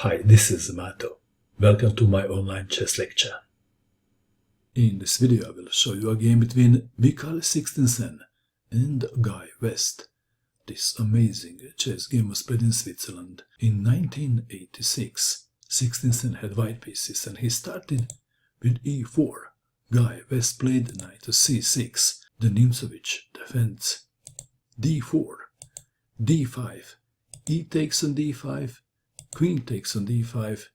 Hi, this is Mato. Welcome to my online chess lecture. In this video I will show you a game between Mikael Sixtensson and Guy West. This amazing chess game was played in Switzerland in 1986. Sixtensson had white pieces and he started with e4. Guy West played knight to c6. The Nimzowitsch defends. d4, d5, e takes on d5, queen takes on d5,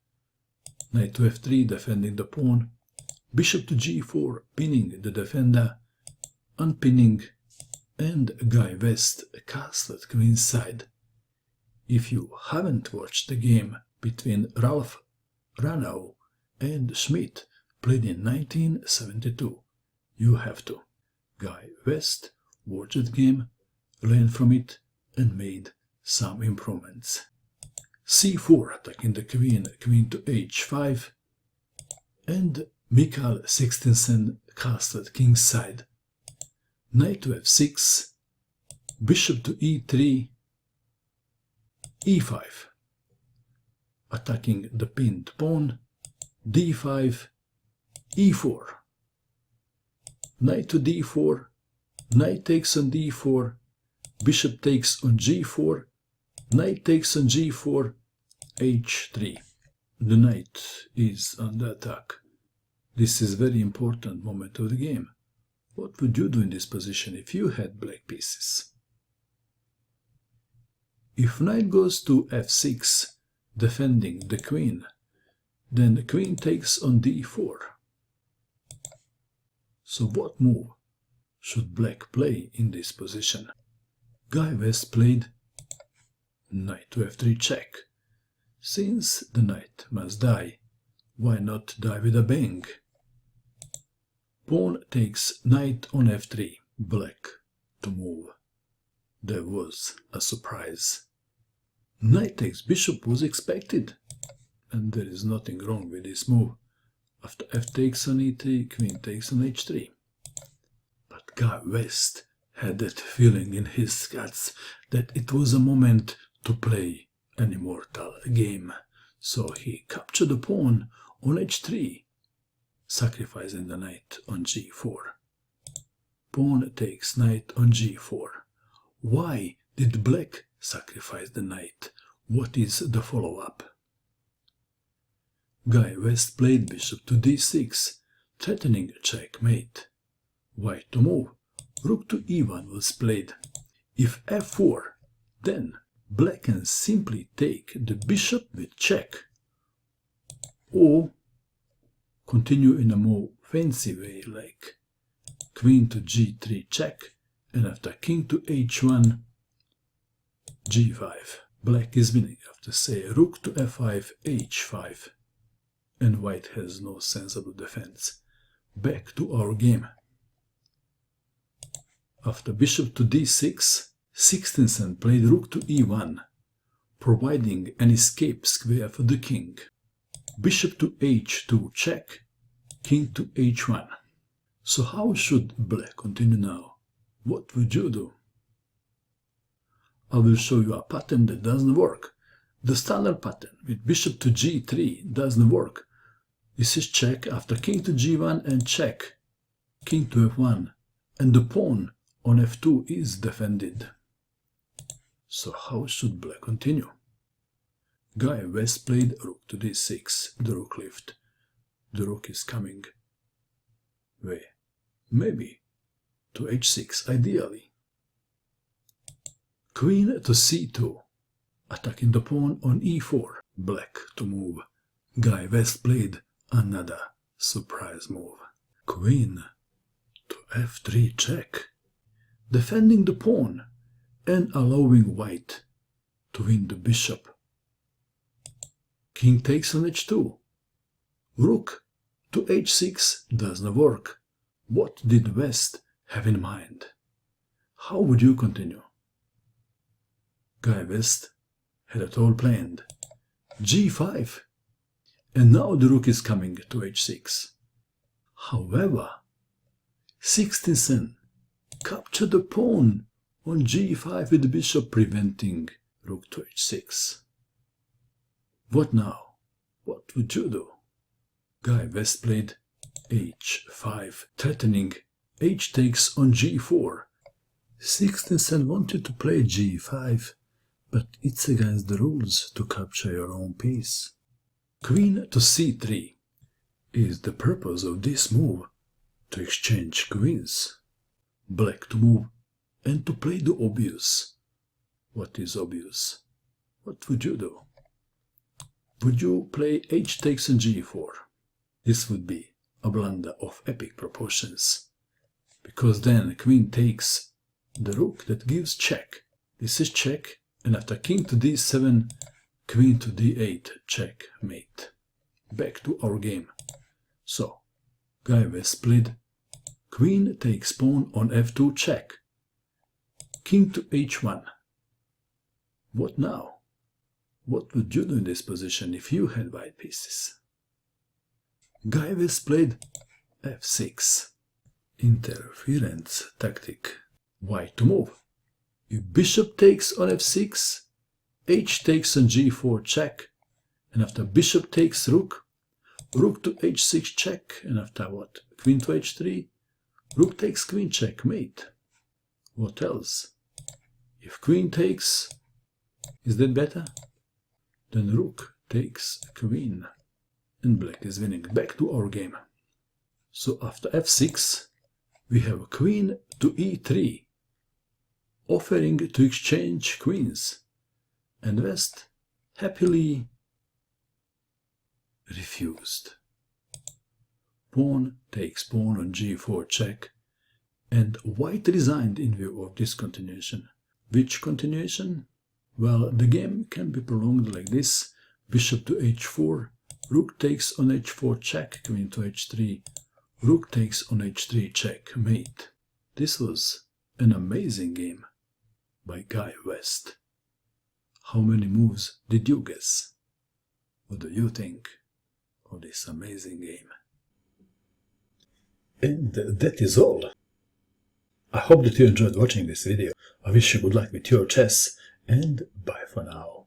knight to f3 defending the pawn, bishop to g4 pinning the defender, unpinning, and Guy West castled queenside. If you haven't watched the game between Ralph Ranau and Schmidt played in 1972, you have to. Guy West watched the game, learned from it, and made some improvements. c4 attacking the queen, queen to h5, and Mikael Sixtensson castled kingside. Knight to f6, bishop to e3, e5, attacking the pinned pawn, d5, e4, knight to d4, knight takes on d4, bishop takes on g4, knight takes on g4, h3. The knight is under attack. This is a very important moment of the game. What would you do in this position if you had black pieces? If knight goes to f6, defending the queen, then the queen takes on d4. So what move should black play in this position? Guy West played knight to f3 check. Since the knight must die, why not die with a bang? Pawn takes knight on f3, black to move. There was a surprise. Knight takes bishop was expected, and there is nothing wrong with this move. After f takes on e3, queen takes on h3. But Guy West had that feeling in his guts that it was a moment to play an immortal game. So he captured the pawn on h3, sacrificing the knight on g4. Pawn takes knight on g4. Why did black sacrifice the knight? What is the follow-up? Guy West played bishop to d6, threatening a checkmate. White to move. Rook to e1 was played. If f4, then black can simply take the bishop with check, or continue in a more fancy way like queen to g3 check, and after king to h1, g5. Black is winning after say rook to f5, h5, and white has no sensible defense. Back to our game. After bishop to d6, Sixtensson played rook to e1, providing an escape square for the king. Bishop to h2 check, king to h1. So how should black continue now? What would you do? I will show you a pattern that doesn't work. The standard pattern with bishop to g3 doesn't work. This is check after king to g1 and check, king to f1, and the pawn on f2 is defended. So how should black continue? Guy West played rook to d6, the rook lift. The rook is coming. Wait, maybe to h6 ideally. Queen to c2, attacking the pawn on e4, black to move. Guy West played another surprise move. Queen to f3 check, defending the pawn and allowing white to win the bishop. King takes on h2. Rook to h6 doesn't work. What did West have in mind? How would you continue? Guy West had it all planned. g5. And now the rook is coming to h6. However, Sixtensson captured the pawn on g5 with the bishop preventing rook to h6. What now? What would you do? Guy West played h5, threatening h takes on g4. Sixtensson wanted to play g5, but it's against the rules to capture your own piece. Queen to c3. Is the purpose of this move to exchange queens? Black to move and to play the obvious. What is obvious? What would you do? Would you play h takes on g4? This would be a blunder of epic proportions, because then queen takes the rook that gives check. This is check, and after king to d7, queen to d8, checkmate. Back to our game. So, Guy West played queen takes pawn on f2 check. King to h1. What now? What would you do in this position if you had white pieces? Guy West played f6. Interference tactic. White to move. If bishop takes on f6, h takes on g4 check, and after bishop takes rook, rook to h6 check, and after what? Queen to h3, rook takes queen checkmate. What else? If queen takes, is that better? Then rook takes queen, and black is winning. Back to our game. So after f6, we have queen to e3, offering to exchange queens, and West happily refused. Pawn takes pawn on g4 check, and white resigned in view of this continuation. Which continuation? Well, the game can be prolonged like this: bishop to h4, rook takes on h4 check, queen to h3, rook takes on h3 checkmate. This was an amazing game by Guy West. How many moves did you guess? What do you think of this amazing game? And that is all. I hope that you enjoyed watching this video. I wish you good luck with your chess, and bye for now.